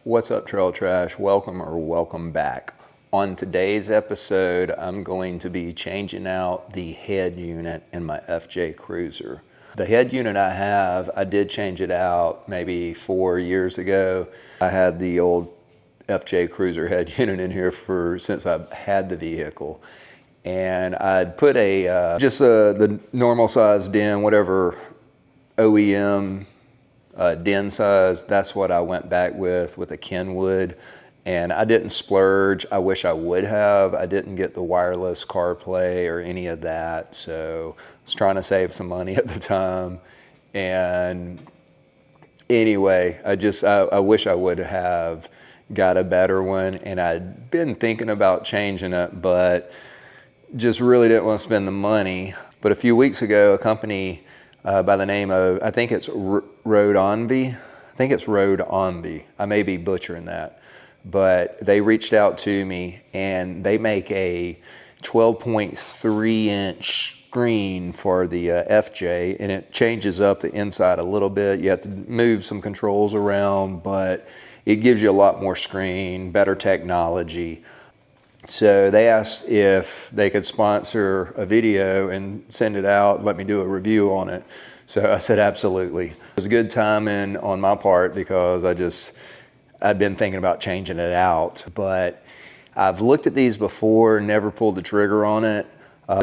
What's up, Trail Trash? Welcome back. On today's episode, I'm going to be changing out the head unit in my FJ Cruiser. The head unit I did change it out maybe 4 years ago. I had the old FJ Cruiser head unit in here since I've had the vehicle. And I'd put the normal size den, whatever OEM den size, that's what I went back with a Kenwood. And I didn't splurge. I wish I would have. I didn't get the wireless CarPlay or any of that. So I was trying to save some money at the time. And anyway, I wish I would have got a better one. And I'd been thinking about changing it, but just really didn't want to spend the money. But a few weeks ago, a company by the name of, I think it's Roadanvi. I may be butchering that. But they reached out to me and they make a 12.3 inch screen for the FJ, and it changes up the inside a little bit. You have to move some controls around, but it gives you a lot more screen, better technology. So they asked if they could sponsor a video and send it out, let me do a review on it. So I said, absolutely. It was good timing on my part because I'd been thinking about changing it out. But I've looked at these before, never pulled the trigger on it.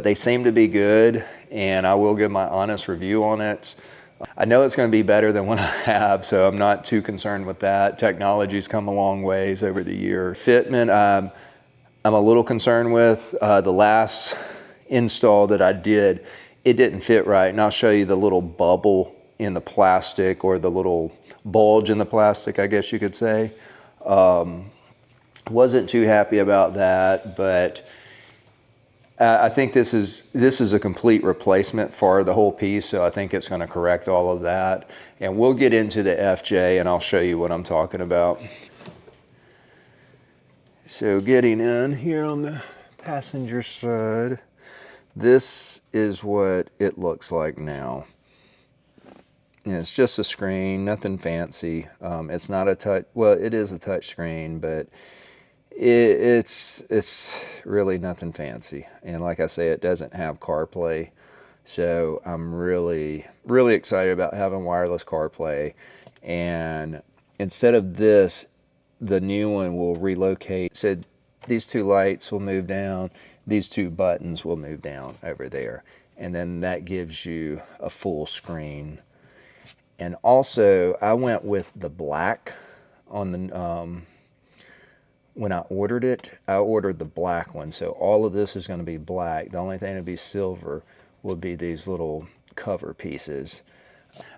They seem to be good, and I will give my honest review on it. I know it's going to be better than what I have, so I'm not too concerned with that. Technology's come a long ways over the year. Fitment, I'm a little concerned with. The last install that I did, it didn't fit right. And I'll show you the little bubble in the plastic, or the little bulge in the plastic, I guess you could say. Wasn't too happy about that, but I think this is a complete replacement for the whole piece, so I think it's going to correct all of that. And we'll get into the FJ and I'll show you what I'm talking about. So getting in here on the passenger side, this is what it looks like now. And it's just a screen, nothing fancy. It's not a touch, well, it is a touch screen, but it's really nothing fancy. And like I say, it doesn't have CarPlay. So I'm really, really excited about having wireless CarPlay. And instead of this, the new one will relocate. So these two lights will move down, these two buttons will move down over there, and then that gives you a full screen. And also, I went with the black on the when I ordered it. I ordered the black one, so all of this is going to be black. The only thing to be silver would be these little cover pieces.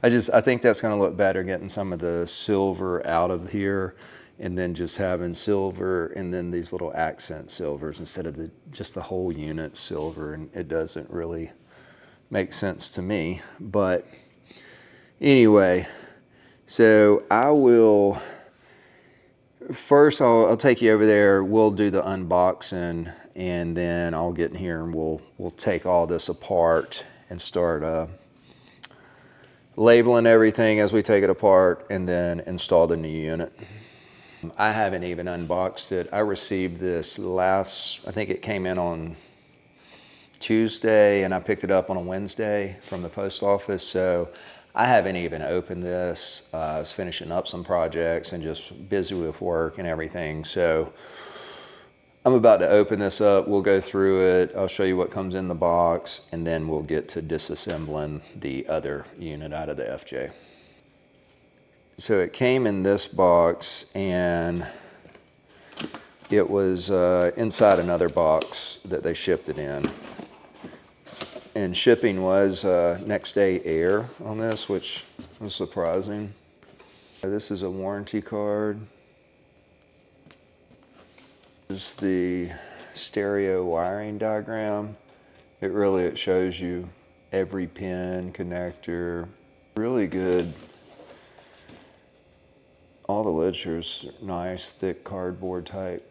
I think that's going to look better, getting some of the silver out of here, and then just having silver and then these little accent silvers instead of just the whole unit silver. And it doesn't really make sense to me. But anyway, so I'll take you over there. We'll do the unboxing, and then I'll get in here and we'll take all this apart and start labeling everything as we take it apart, and then install the new unit. I haven't even unboxed it. I received this I think it came in on Tuesday, and I picked it up on a Wednesday from the post office. So I haven't even opened this. I was finishing up some projects and just busy with work and everything. So I'm about to open this up. We'll go through it. I'll show you what comes in the box, and then we'll get to disassembling the other unit out of the FJ. So it came in this box, and it was inside another box that they shipped it in. And shipping was next day air on this, which was surprising. This is a warranty card. This is the stereo wiring diagram. It shows you every pin, connector. Really good. All the literatures are nice, thick cardboard type.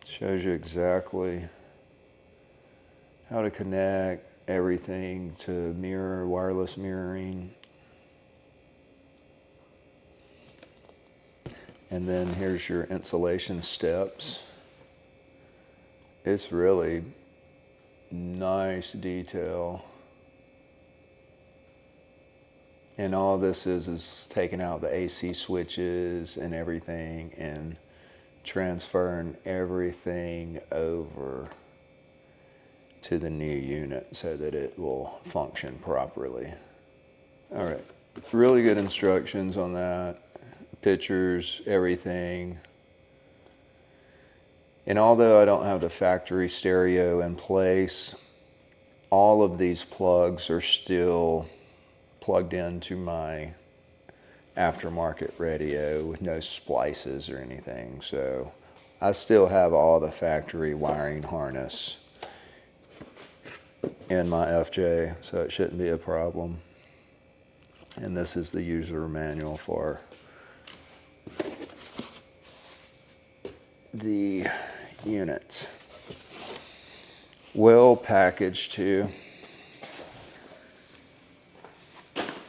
Shows you exactly how to connect everything to wireless mirroring. And then here's your insulation steps. It's really nice detail. And all this is taking out the AC switches and everything and transferring everything over to the new unit so that it will function properly. All right, really good instructions on that. Pictures, everything. And although I don't have the factory stereo in place, all of these plugs are still plugged into my aftermarket radio with no splices or anything. So I still have all the factory wiring harness in my FJ, so it shouldn't be a problem. And this is the user manual for the unit. Well packaged too.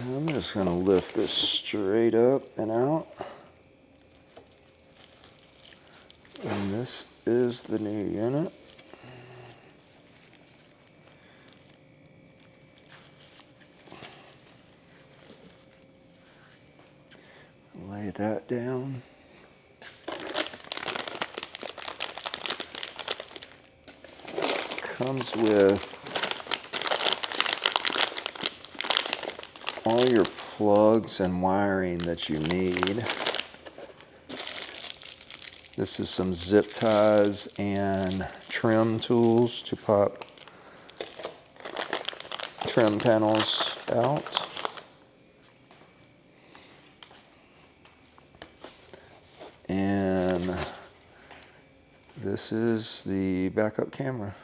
I'm just going to lift this straight up and out. And this is the new unit. Lay that down. Comes with all your plugs and wiring that you need. This is some zip ties and trim tools to pop trim panels out. And this is the backup camera.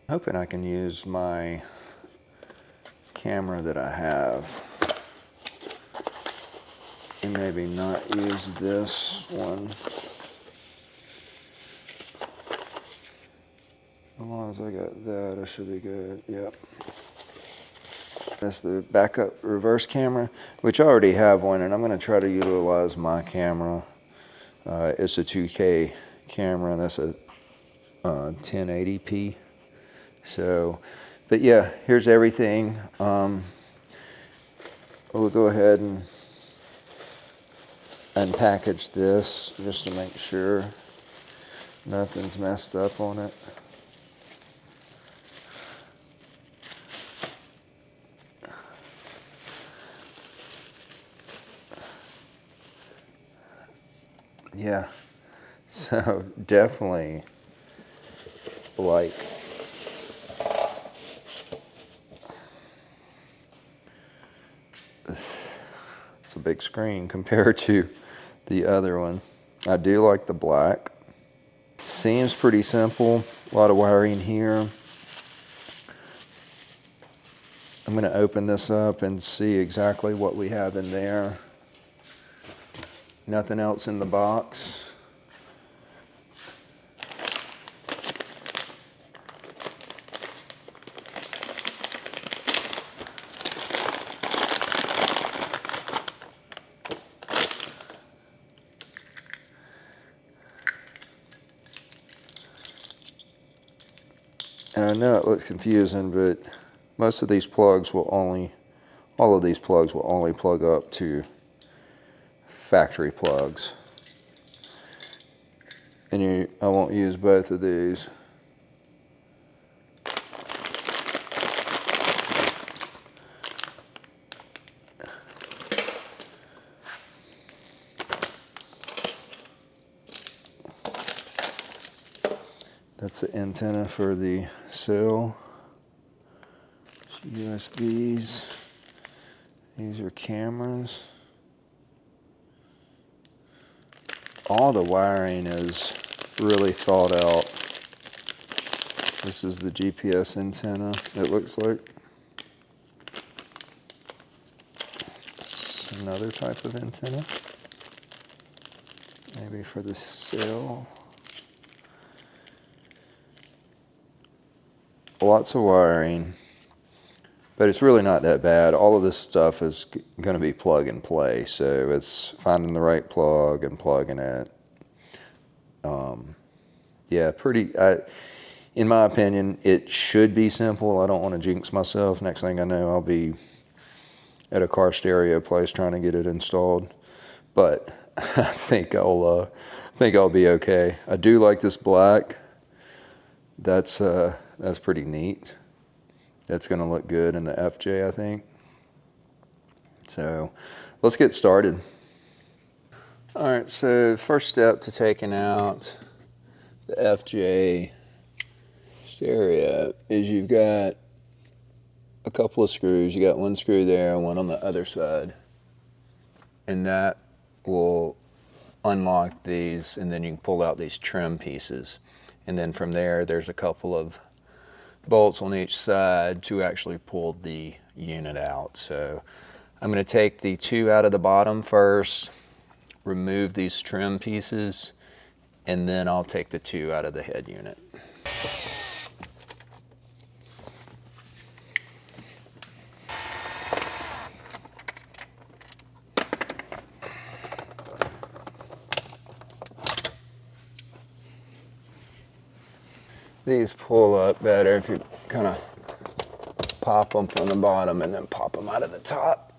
Hoping I can use my camera that I have and maybe not use this one. As long as I got that, I should be good. Yep. That's the backup reverse camera, which I already have one, and I'm going to try to utilize my camera. It's a 2K camera, and that's a 1080p. So, but yeah, here's everything. We'll go ahead and unpackage this just to make sure nothing's messed up on it. Yeah, so definitely like it's a big screen compared to the other one. I do like the black. Seems pretty simple. A lot of wiring here. I'm going to open this up and see exactly what we have in there. Nothing else in the box. And I know it looks confusing, but most of these plugs will only, all of these plugs will only plug up to factory plugs. And I won't use both of these. That's the antenna for the cell. USBs. These are cameras. All the wiring is really thought out. This is the GPS antenna, it looks like. It's another type of antenna. Maybe for the cell. Lots of wiring. But it's really not that bad. All of this stuff is going to be plug and play, so it's finding the right plug and plugging it. Yeah, in my opinion, it should be simple. I don't want to jinx myself. Next thing I know, I'll be at a car stereo place trying to get it installed. But I think I'll be okay. I do like this black. That's pretty neat. That's going to look good in the FJ, I think. So let's get started. All right, so first step to taking out the FJ stereo is you've got a couple of screws. You got one screw there and one on the other side. And that will unlock these, and then you can pull out these trim pieces. And then from there, there's a couple of bolts on each side to actually pull the unit out. So I'm going to take the two out of the bottom first, remove these trim pieces, and then I'll take the two out of the head unit. These pull up better if you kind of pop them from the bottom and then pop them out of the top.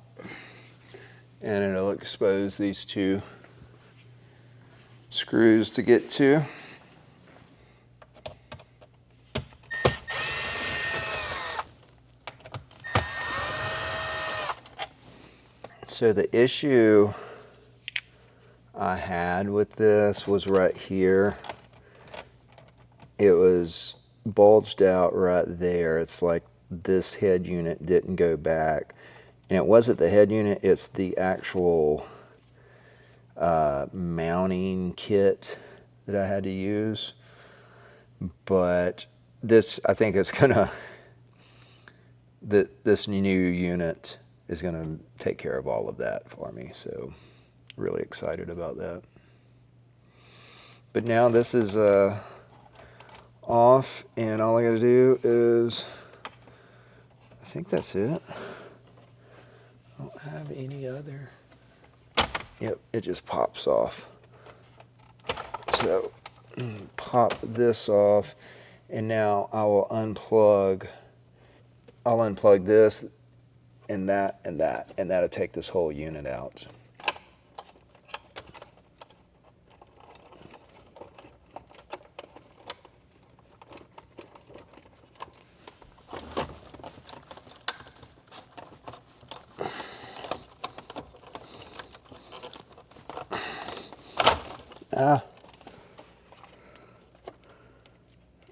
And it'll expose these two screws to get to. So the issue I had with this was right here. It was bulged out right there. It's like this head unit didn't go back. And it wasn't the head unit, it's the actual mounting kit that I had to use. But this, I think it's gonna, this new unit is gonna take care of all of that for me. So really excited about that. But now this is off, and all I gotta do is, I think that's it. I don't have any other. Yep, it just pops off. So pop this off, and now I will unplug. I'll unplug this and that and that, and that'll take this whole unit out.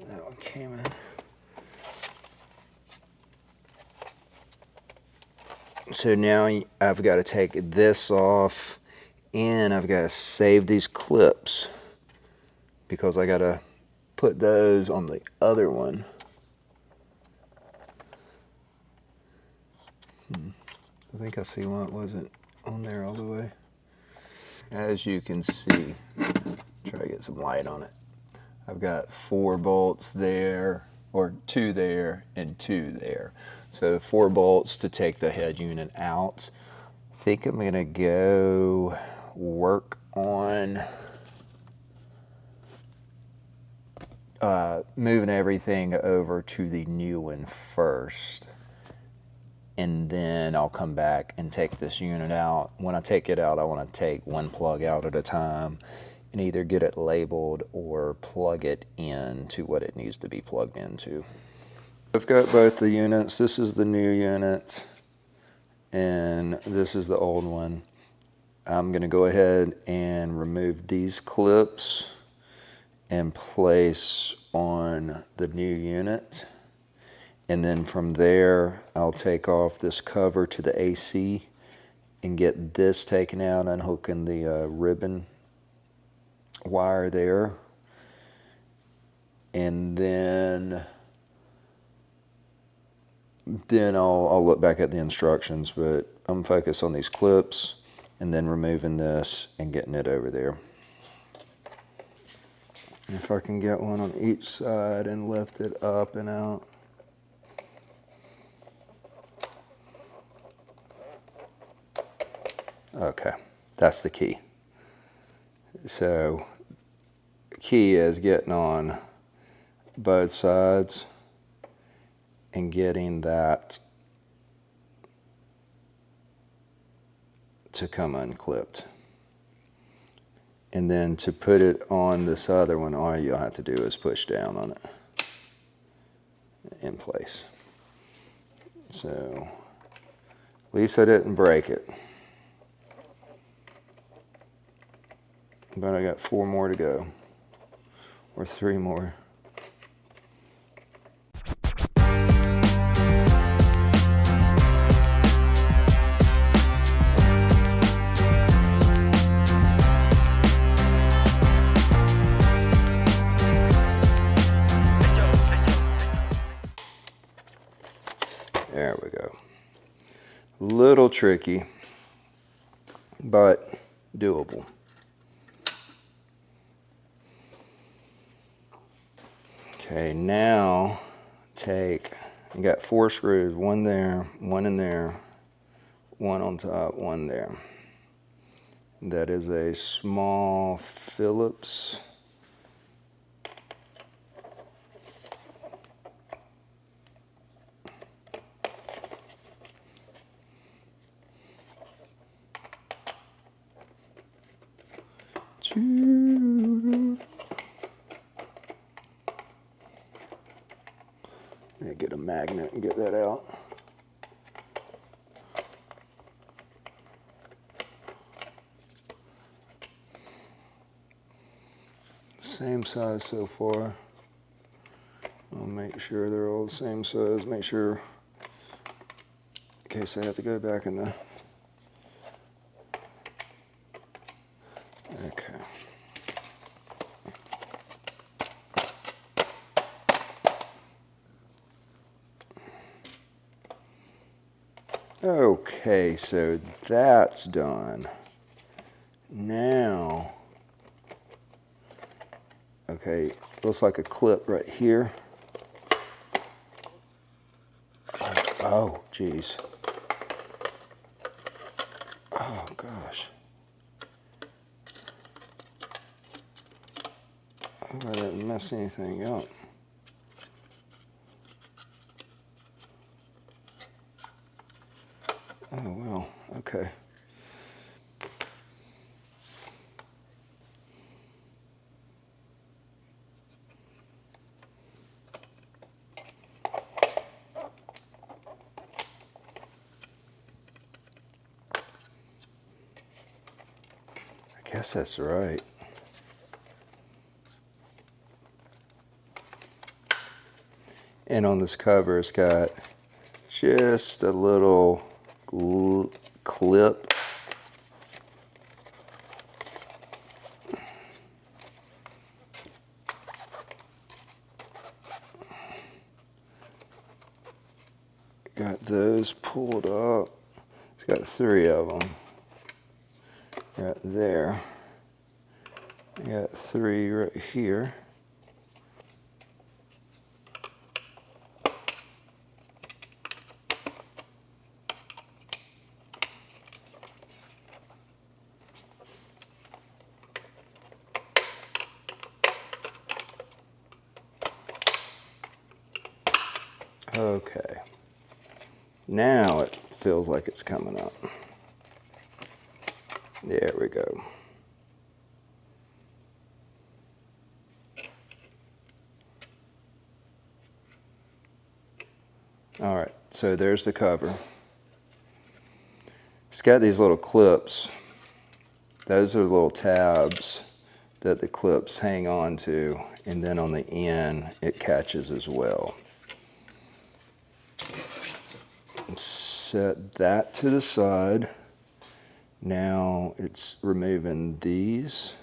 That one came in. So now I've got to take this off, and I've got to save these clips because I got to put those on the other one. I think I see why it wasn't on there all the way. As you can see, try to get some light on it. I've got 4 bolts there, or 2 there and 2 there. So 4 bolts to take the head unit out. I think I'm gonna go work on moving everything over to the new one first. And then I'll come back and take this unit out. When I take it out, I want to take one plug out at a time and either get it labeled or plug it into what it needs to be plugged into. I've got both the units. This is the new unit and this is the old one. I'm going to go ahead and remove these clips and place on the new unit. And then from there, I'll take off this cover to the AC and get this taken out, unhooking the ribbon wire there. And then I'll look back at the instructions, but I'm focused on these clips and then removing this and getting it over there. If I can get one on each side and lift it up and out. Okay, that's the key. So the key is getting on both sides and getting that to come unclipped. And then to put it on this other one, all you'll have to do is push down on it in place. So at least I didn't break it. But I got 4 more to go, or 3 more. There we go. Little tricky, but doable. Okay, now you got 4 screws, 1 there, 1 in there, 1 on top, 1 there. That is a small Phillips. Get a magnet and get that out. Same size so far. I'll make sure they're all the same size. Make sure, in case I have to go back in the... Okay. Okay, so that's done. Now, okay, looks like a clip right here. Oh, geez. Oh, gosh. I hope I didn't mess anything up. Oh, well, okay. I guess that's right. And on this cover, it's got just a little clip. Got those pulled up. It's got 3 of them right there. I got 3 right here. Okay. Now it feels like it's coming up. There we go. All right, so there's the cover. It's got these little clips. Those are little tabs that the clips hang on to, and then on the end it catches as well. Set that to the side. Now it's removing these.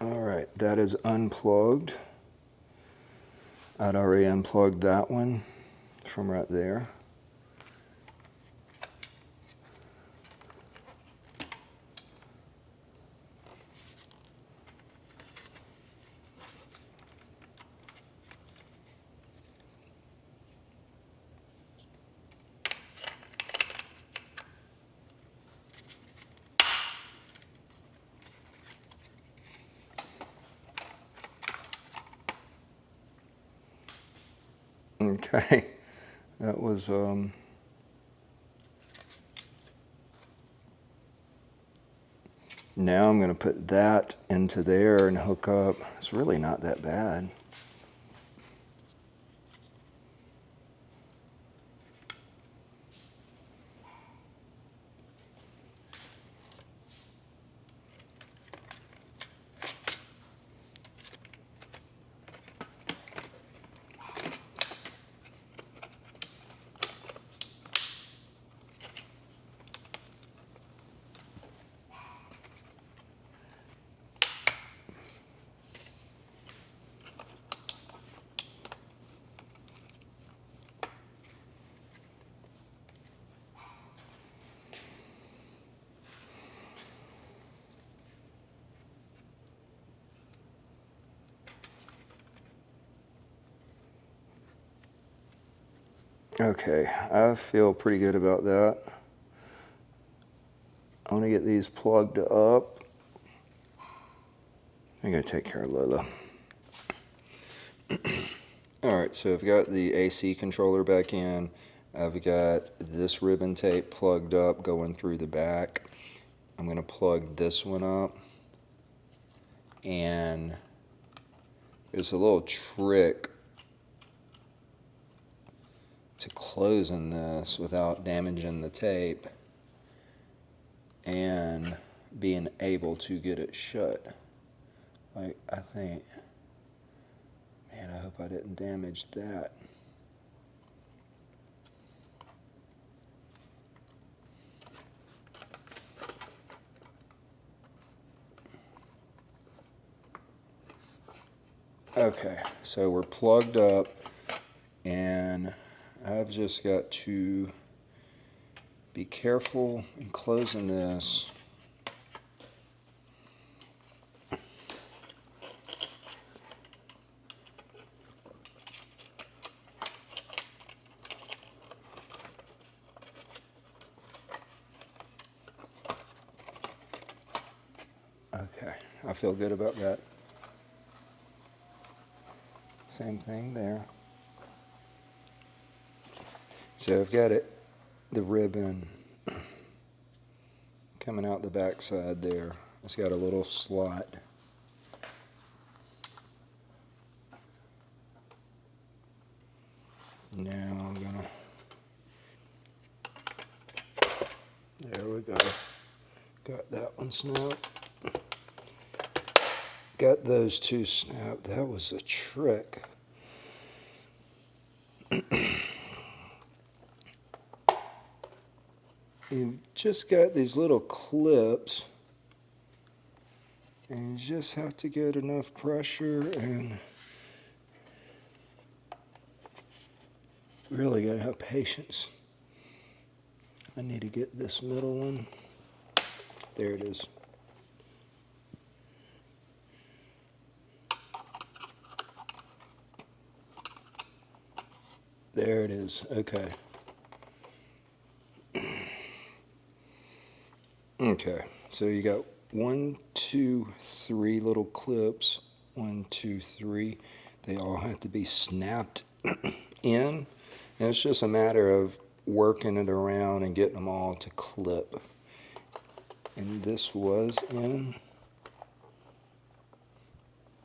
All right, that is unplugged. I'd already unplugged that one from right there. Okay, that was now I'm going to put that into there and hook up. It's really not that bad. Okay, I feel pretty good about that. I want to get these plugged up. I gotta take care of Lola. Alright, so I've got the AC controller back in. I've got this ribbon tape plugged up going through the back. I'm going to plug this one up. And there's a little trick to closing this without damaging the tape and being able to get it shut. Like, I think, man, I hope I didn't damage that. Okay, so we're plugged up, and I've just got to be careful in closing this. Okay, I feel good about that. Same thing there. So I've got it, the ribbon coming out the back side there. It's got a little slot. Now I'm gonna, there we go. Got that one snapped. Got those two snapped. That was a trick. You've just got these little clips, and you just have to get enough pressure and really gotta have patience. I need to get this middle one. There it is. There it is. Okay. Okay, so you got 1, 2, 3 little clips. 1, 2, 3. They all have to be snapped in. And it's just a matter of working it around and getting them all to clip. And this was in.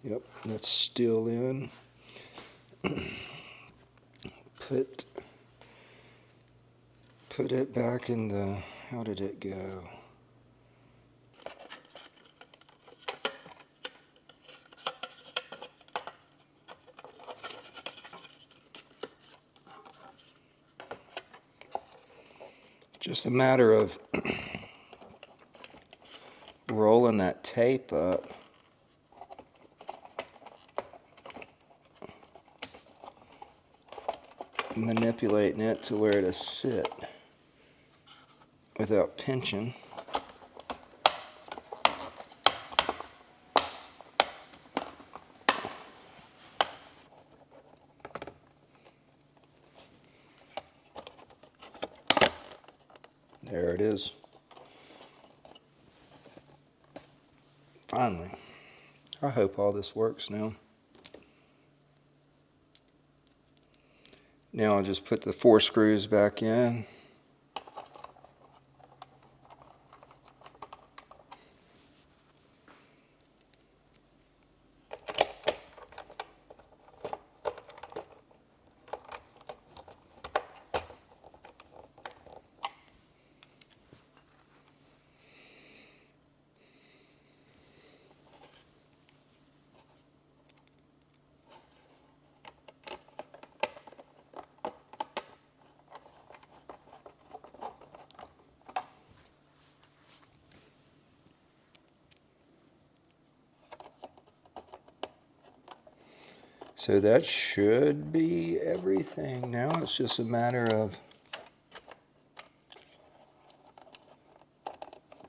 Yep, that's still in. Put it back in the, how did it go? Just a matter of rolling that tape up manipulating it to where to sit without pinching. There it is. Finally. I hope all this works now. Now I'll just put the 4 screws back in. So that should be everything. Now it's just a matter of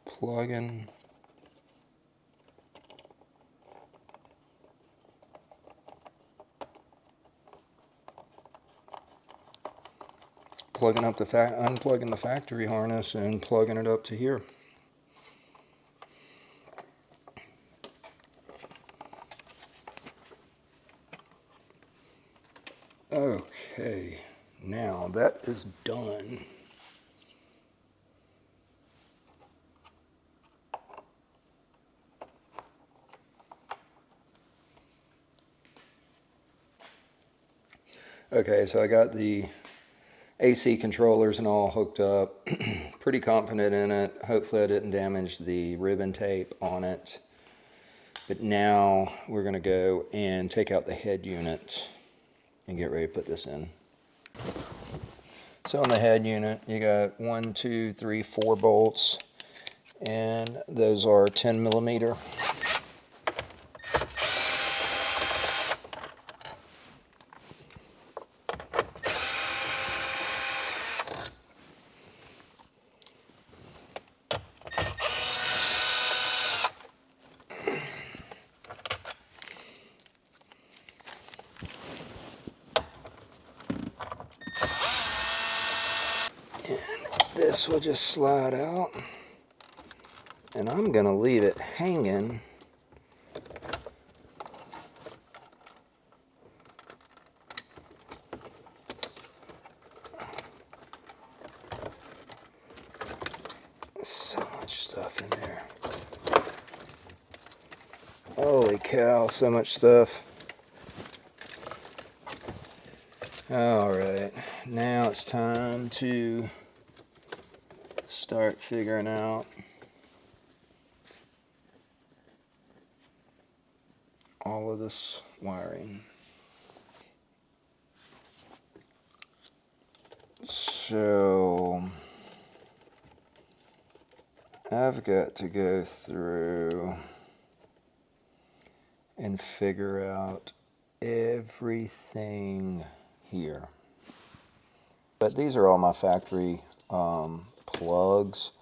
plugging up the unplugging the factory harness and plugging it up to here. Okay, now that is done. Okay, so I got the AC controllers and all hooked up. Pretty confident in it. Hopefully I didn't damage the ribbon tape on it. But now we're going to go and take out the head unit and get ready to put this in. So on the head unit, you got 1, 2, 3, 4 bolts, and those are 10 millimeter. This will just slide out, and I'm going to leave it hanging so much stuff in there. Holy cow, so much stuff. Alright, now it's time to start figuring out all of this wiring. So I've got to go through and figure out everything here. But these are all my factory plugs,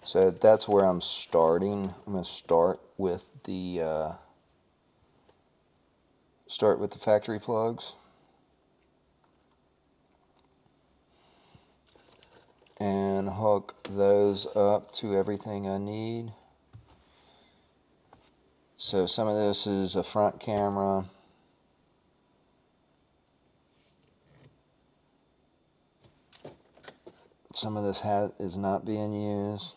so that's where I'm starting. I'm going to start with the factory plugs, and hook those up to everything I need. So some of this is a front camera. Some of this is not being used.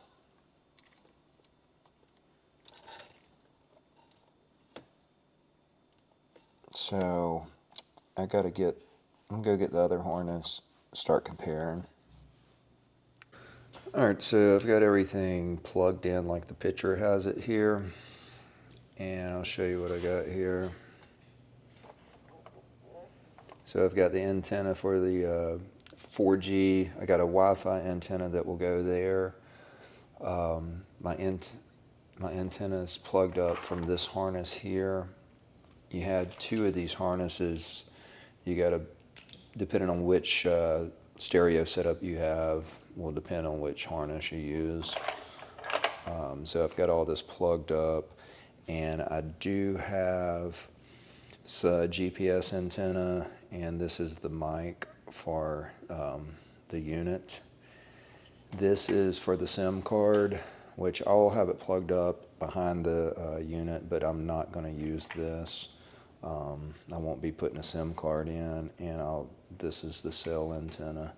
So I'm gonna go get the other harness, start comparing. Alright, so I've got everything plugged in like the picture has it here. And I'll show you what I got here. So I've got the antenna for the 4G. I got a Wi-Fi antenna that will go there. My antenna is plugged up from this harness here. You had 2 of these harnesses. You got to depending on which stereo setup you have, will depend on which harness you use. So I've got all this plugged up, and I do have this GPS antenna, and this is the mic for the unit. This is for the SIM card, which I'll have it plugged up behind the unit, but I'm not going to use this. I won't be putting a SIM card in, and this is the cell antenna.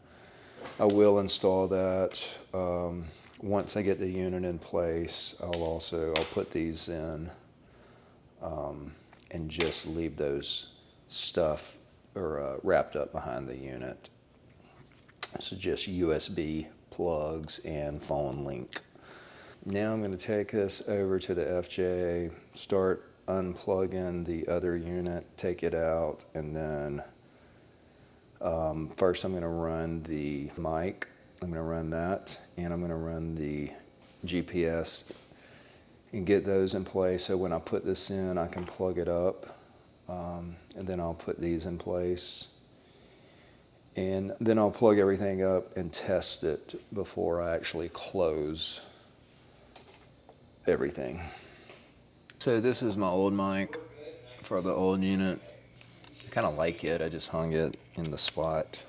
I will install that. Once I get the unit in place, I'll put these in and just leave those stuff wrapped up behind the unit. So just USB plugs and phone link. Now I'm going to take this over to the FJ, start unplugging the other unit, take it out, and then first I'm going to run the mic. I'm going to run that, and I'm going to run the GPS and get those in place so when I put this in I can plug it up, and then I'll put these in place, and then I'll plug everything up and test it before I actually close everything. So this is my old mic for the old unit. I kind of like it. I just hung it in the spot.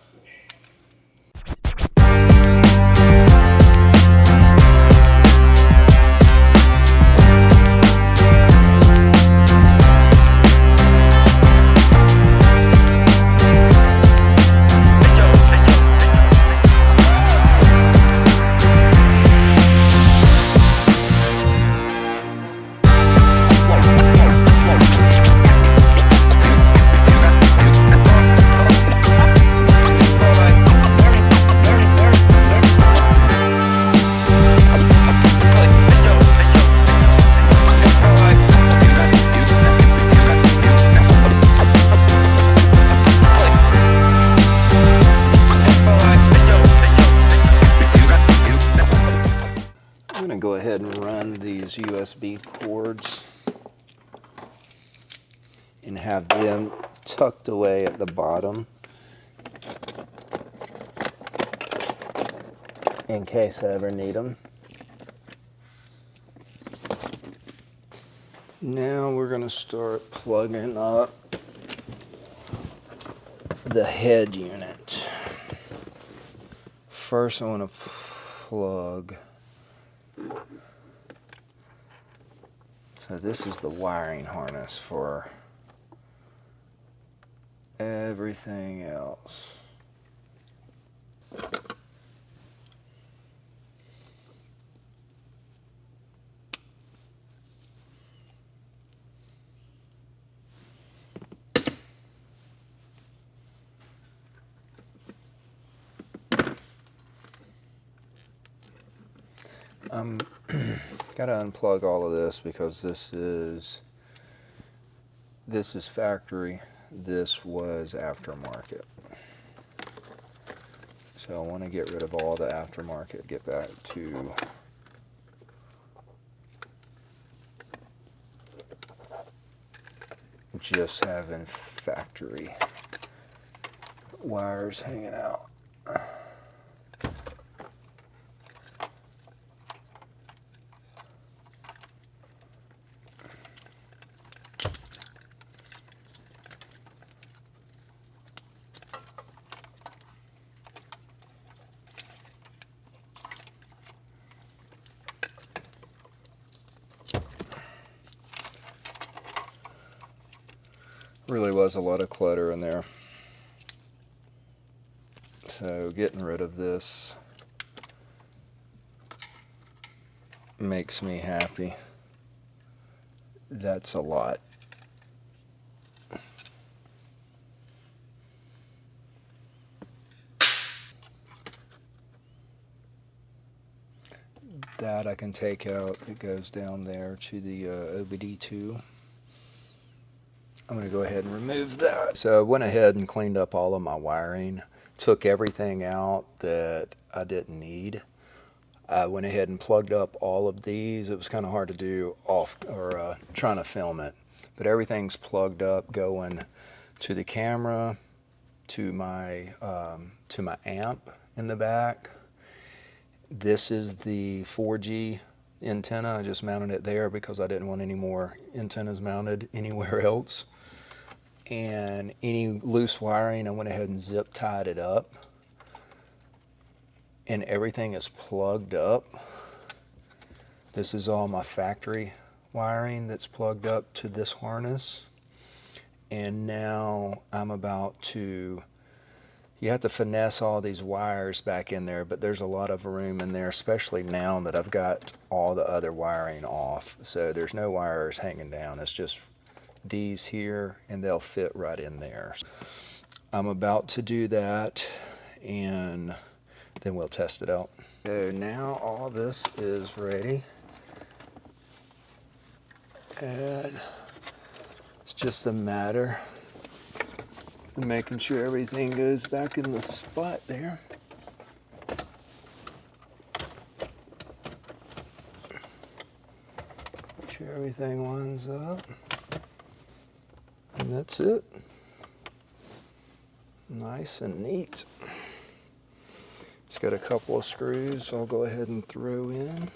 I'm going to go ahead and run these USB cords and have them tucked away at the bottom in case I ever need them. Now we're going to start plugging up the head unit. First I want to plug. So this is the wiring harness for everything else. Gotta unplug all of this because this is factory. This was aftermarket. So I want to get rid of all the aftermarket, get back to just having factory wires hanging out. Really was a lot of clutter in there. So getting rid of this makes me happy. That's a lot. That I can take out. It goes down there to the OBD2. I'm going to go ahead and remove that. So I went ahead and cleaned up all of my wiring, took everything out that I didn't need. I went ahead and plugged up all of these. It was kind of hard to do trying to film it, but everything's plugged up going to the camera, to my amp in the back. This is the 4G antenna. I just mounted it there because I didn't want any more antennas mounted anywhere else. And any loose wiring, I went ahead and zip tied it up. And everything is plugged up. This is all my factory wiring that's plugged up to this harness. And now I'm about to, you have to finesse all these wires back in there, but there's a lot of room in there, especially now that I've got all the other wiring off. So there's no wires hanging down. It's just these here, and they'll fit right in there. I'm about to do that, and then we'll test it out. So now all this is ready. And it's just a matter of making sure everything goes back in the spot there. Make sure everything lines up. And that's it. Nice and neat. It's got a couple of screws I'll go ahead and throw in.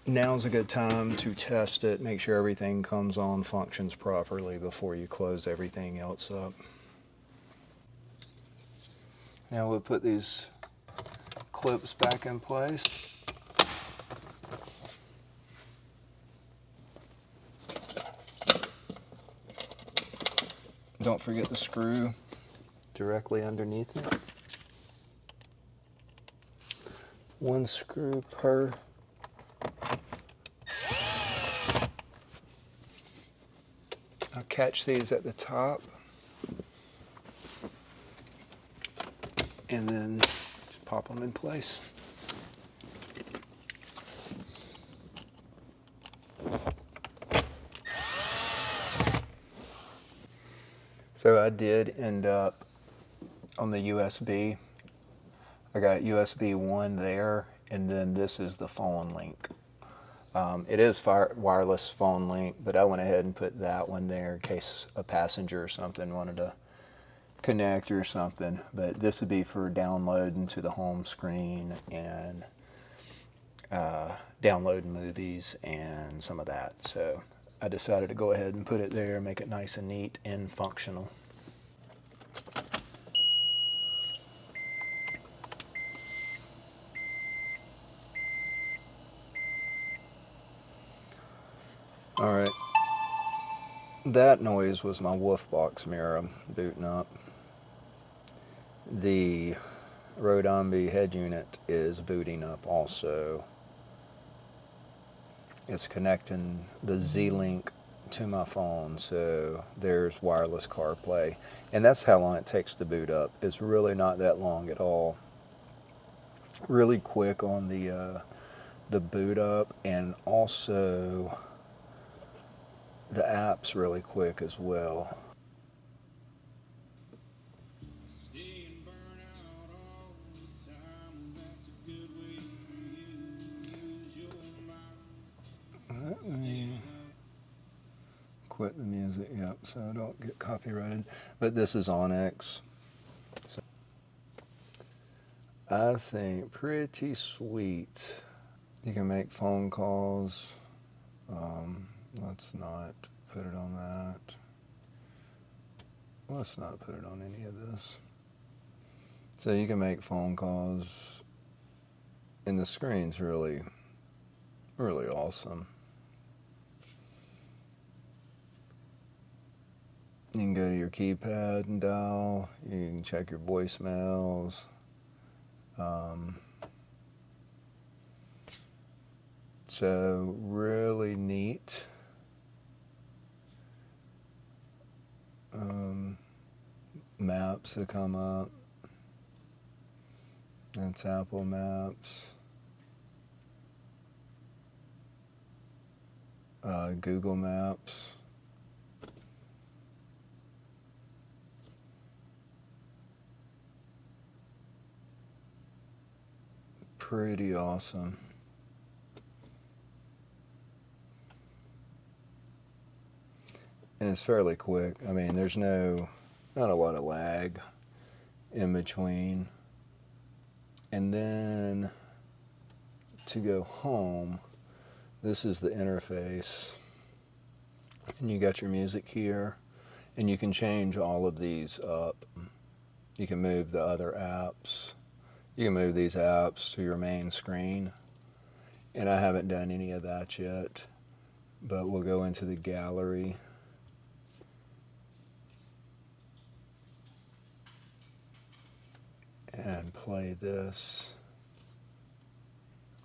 Now's a good time to test it, make sure everything comes on, functions properly before you close everything else up. Now we'll put these clips back in place. Don't forget the screw directly underneath it. One screw per. I'll catch these at the top and then just pop them in place. So I did end up on the USB. I got USB 1 there, and then this is the phone link. It is wireless phone link, but I went ahead and put that one there in case a passenger or something wanted to connect or something. But this would be for downloading to the home screen and downloading movies and some of that. So I decided to go ahead and put it there, make it nice and neat and functional. All right, that noise was my wolf box mirror booting up. The Roadanvi head unit is booting up also. It's connecting the Z-Link to my phone, so there's wireless CarPlay. And that's how long it takes to boot up. It's really not that long at all. Really quick on the boot up, and also the app's really quick as well. Let me quit the music, yep, so I don't get copyrighted. But this is Onyx. So I think pretty sweet. You can make phone calls. Let's not put it on that. Let's not put it on any of this. So you can make phone calls, and the screen's really, really awesome. You can go to your keypad and dial. You can check your voicemails. So really neat. Maps that come up. That's Apple Maps. Google Maps. pretty awesome. And it's fairly quick. I mean, there's not a lot of lag in between. And then to go home, this is the interface. And you got your music here. And you can change all of these up. You can move the other apps. You can move these apps to your main screen. And I haven't done any of that yet. But we'll go into the gallery. And play this.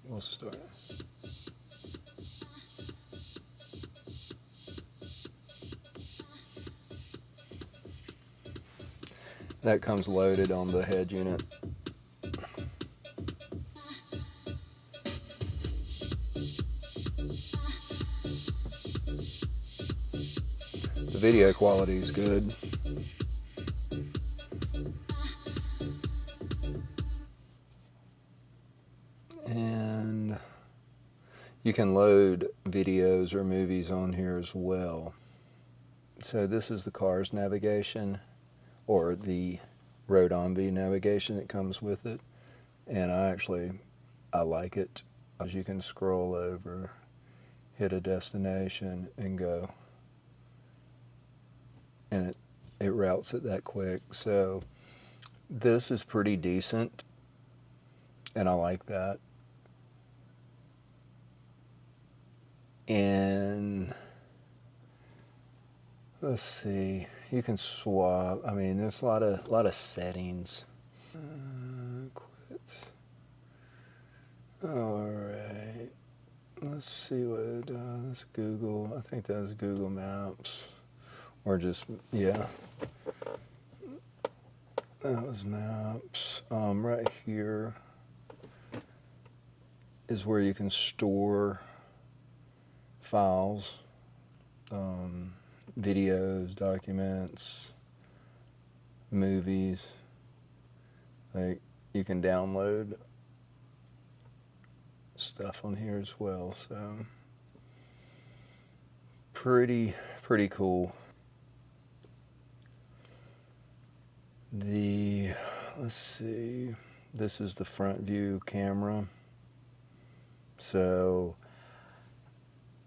We'll start. That comes loaded on the head unit. The video quality is good. And you can load videos or movies on here as well. So this is the car's navigation, or the Roadanvi navigation that comes with it. And I like it. As you can scroll over, hit a destination and go. And it routes it that quick. So this is pretty decent. And I like that. And let's see, you can swap. I mean, there's a lot of settings. Quit. All right. Let's see what it does. Google. I think that's Google Maps, or just yeah. That was Maps. Right here is where you can store files, videos, documents, movies. Like, you can download stuff on here as well, so pretty cool. Let's see, this is the front view camera. So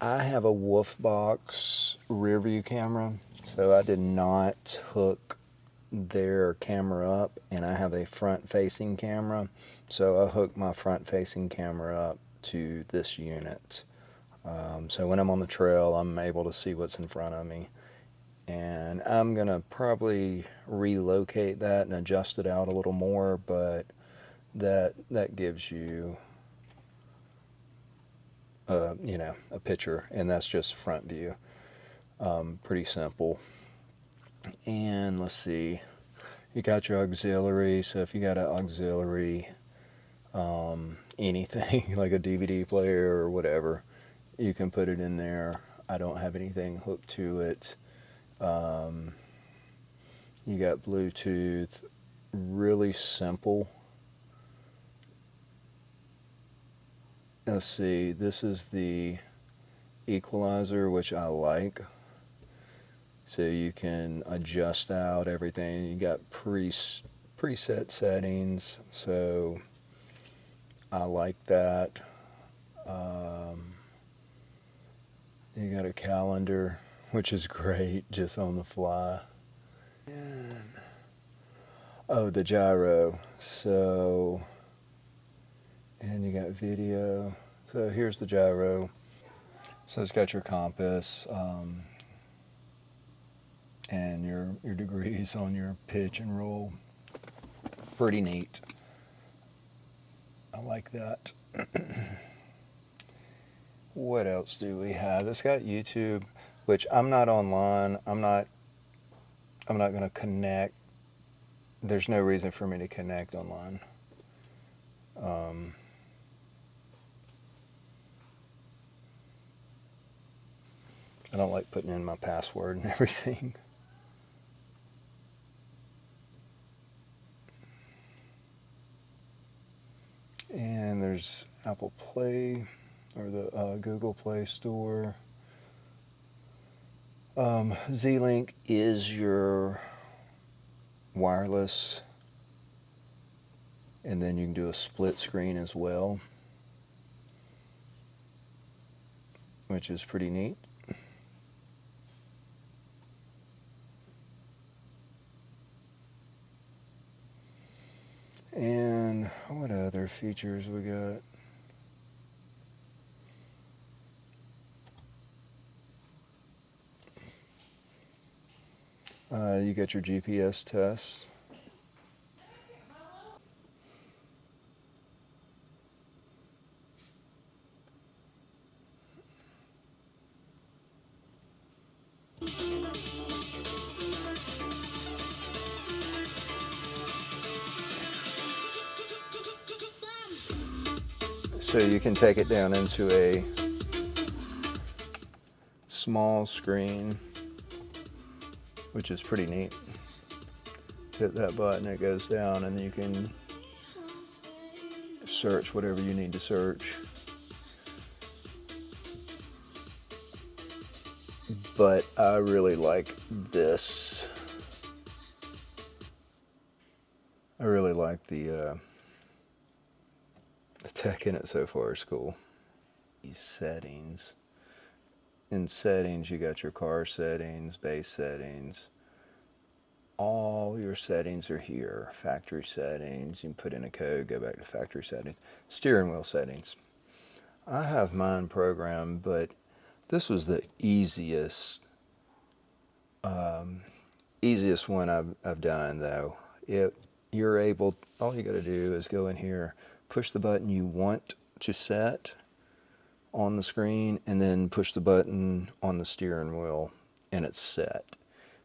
I have a Wolfbox rear view camera, so I did not hook their camera up, and I have a front facing camera, so I hooked my front facing camera up to this unit. So when I'm on the trail, I'm able to see what's in front of me. And I'm gonna probably relocate that and adjust it out a little more, but that gives you a picture, and that's just front view. Pretty simple. And let's see, you got your auxiliary, so if you got an auxiliary, anything like a DVD player or whatever, you can put it in there. I don't have anything hooked to it. You got Bluetooth, really simple. Let's see, this is the equalizer, which I like. So you can adjust out everything. You got preset settings, so I like that. You got a calendar, which is great, just on the fly. And, oh, the gyro. So, and you got video. So here's the gyro. So it's got your compass, and your degrees on your pitch and roll. Pretty neat. I like that. What else do we have? It's got YouTube, which I'm not online. I'm not going to connect. There's no reason for me to connect online. I don't like putting in my password and everything. And there's Apple Play, or the Google Play Store. Z-Link is your wireless, and then you can do a split screen as well, which is pretty neat. And what other features we got? You got your GPS tests. So you can take it down into a small screen, which is pretty neat. Hit that button, it goes down, and you can search whatever you need to search. But I really like this. I really like the tech in it so far is cool. These settings. In settings, you got your car settings, base settings. All your settings are here. Factory settings, you can put in a code, go back to factory settings. Steering wheel settings. I have mine programmed, but this was the easiest one I've done though. You're able, all you got to do is go in here, push the button you want to set on the screen, and then push the button on the steering wheel, and it's set.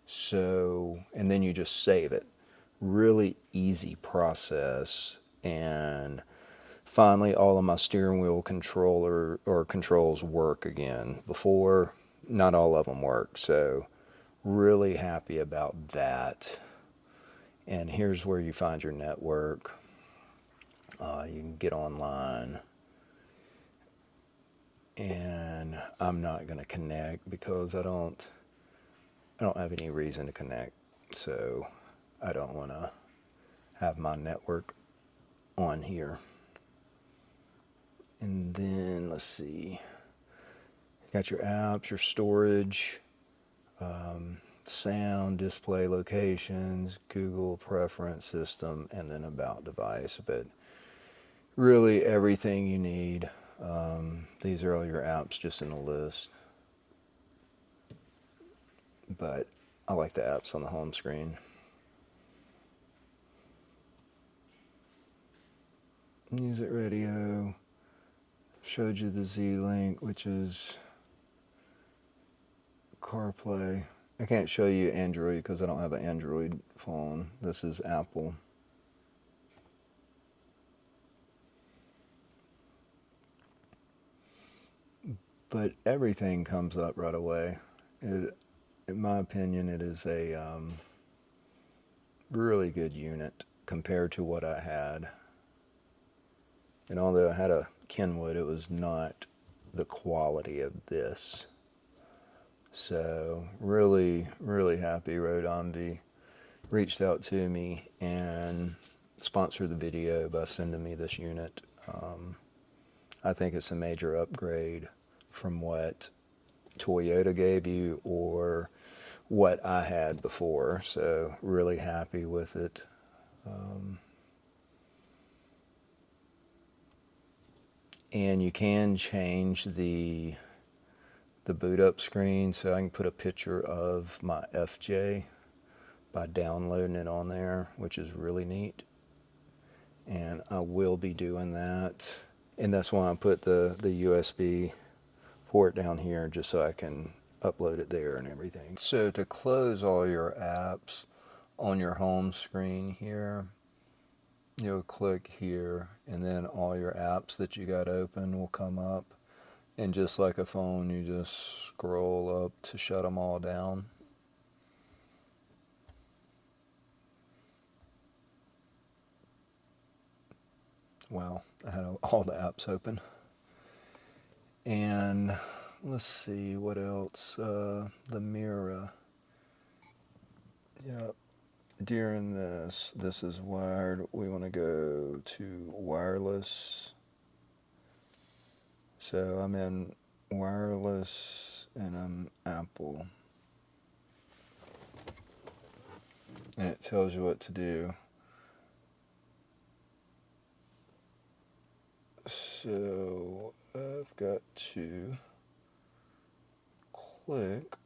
So, and then you just save it. Really easy process. And finally, all of my steering wheel controls work again. Before, not all of them worked. So, really happy about that. And here's where you find your network. You can get online. And I'm not going to connect because I don't have any reason to connect. So I don't want to have my network on here. And then let's see. You got your apps, your storage, sound, display locations, Google preference system, and then about device. But really everything you need. These are all your apps just in a list. But I like the apps on the home screen. Music radio. Showed you the Z-Link, which is CarPlay. I can't show you Android because I don't have an Android phone. This is Apple. But everything comes up right away. In my opinion, it is a really good unit compared to what I had. And although I had a Kenwood, it was not the quality of this. So really, really happy Roadanvi reached out to me and sponsored the video by sending me this unit. I think it's a major upgrade from what Toyota gave you or what I had before. So really happy with it. And you can change the boot up screen, so I can put a picture of my FJ by downloading it on there, which is really neat. And I will be doing that. And that's why I put the USB port down here, just so I can upload it there and everything. So to close all your apps on your home screen here, you'll click here, and then all your apps that you got open will come up. And just like a phone, you just scroll up to shut them all down. Wow, I had all the apps open. And let's see what else. The mirror. Yep. During this is wired. We want to go to wireless. So I'm in wireless and I'm Apple. And it tells you what to do. So I've got to click.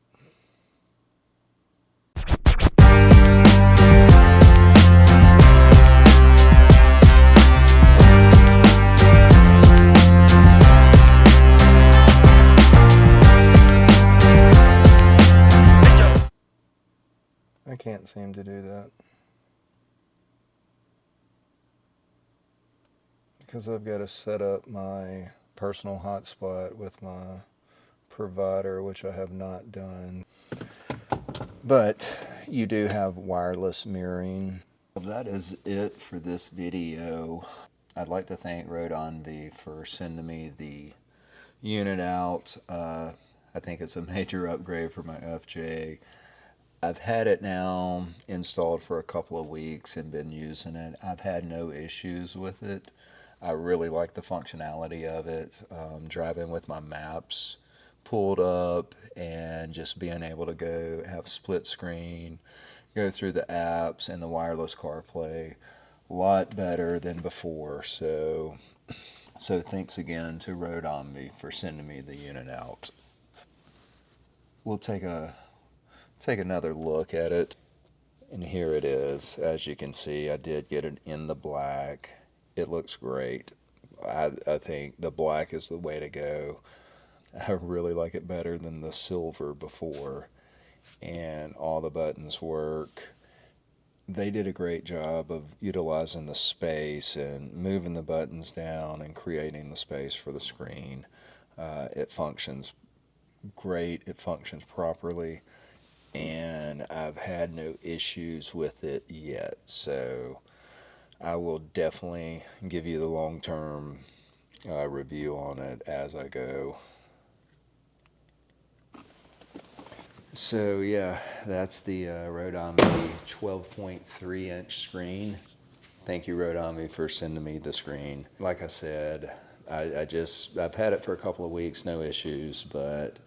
I can't seem to do that because I've got to set up my personal hotspot with my provider, which I have not done. But you do have wireless mirroring. Well, that is it for this video. I'd like to thank Roadanvi for sending me the unit out. I think it's a major upgrade for my FJ. I've had it now installed for a couple of weeks and been using it. I've had no issues with it. I really like the functionality of it. Driving with my maps pulled up and just being able to go have split screen, go through the apps and the wireless CarPlay, a lot better than before. So thanks again to Roadanvi for sending me the unit out. We'll take another look at it. And here it is. As you can see, I did get it in the black. It looks great. I think the black is the way to go. I really like it better than the silver before. And all the buttons work. They did a great job of utilizing the space and moving the buttons down and creating the space for the screen. It functions great. It functions properly. And I've had no issues with it yet. So I will definitely give you the long-term review on it as I go. So yeah, that's the Roadanvi 12.3 inch screen. Thank you, Roadanvi, for sending me the screen. Like I said, I've had it for a couple of weeks, no issues, but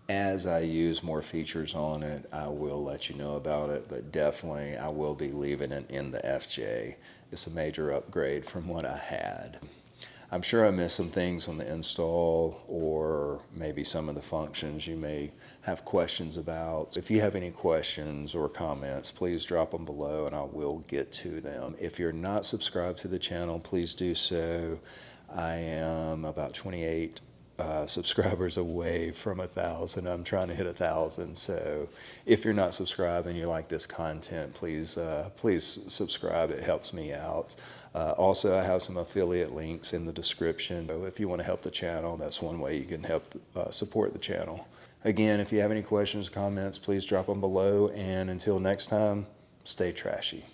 as I use more features on it, I will let you know about it, but definitely I will be leaving it in the FJ. It's a major upgrade from what I had. I'm sure I missed some things on the install or maybe some of the functions you may have questions about. If you have any questions or comments, please drop them below and I will get to them. If you're not subscribed to the channel, please do so. I am about 28 subscribers away from 1,000. I'm trying to hit 1,000. So if you're not subscribed and you like this content, please subscribe. It helps me out. Also, I have some affiliate links in the description. So if you want to help the channel, that's one way you can help support the channel. Again, if you have any questions, comments, please drop them below. And until next time, stay trashy.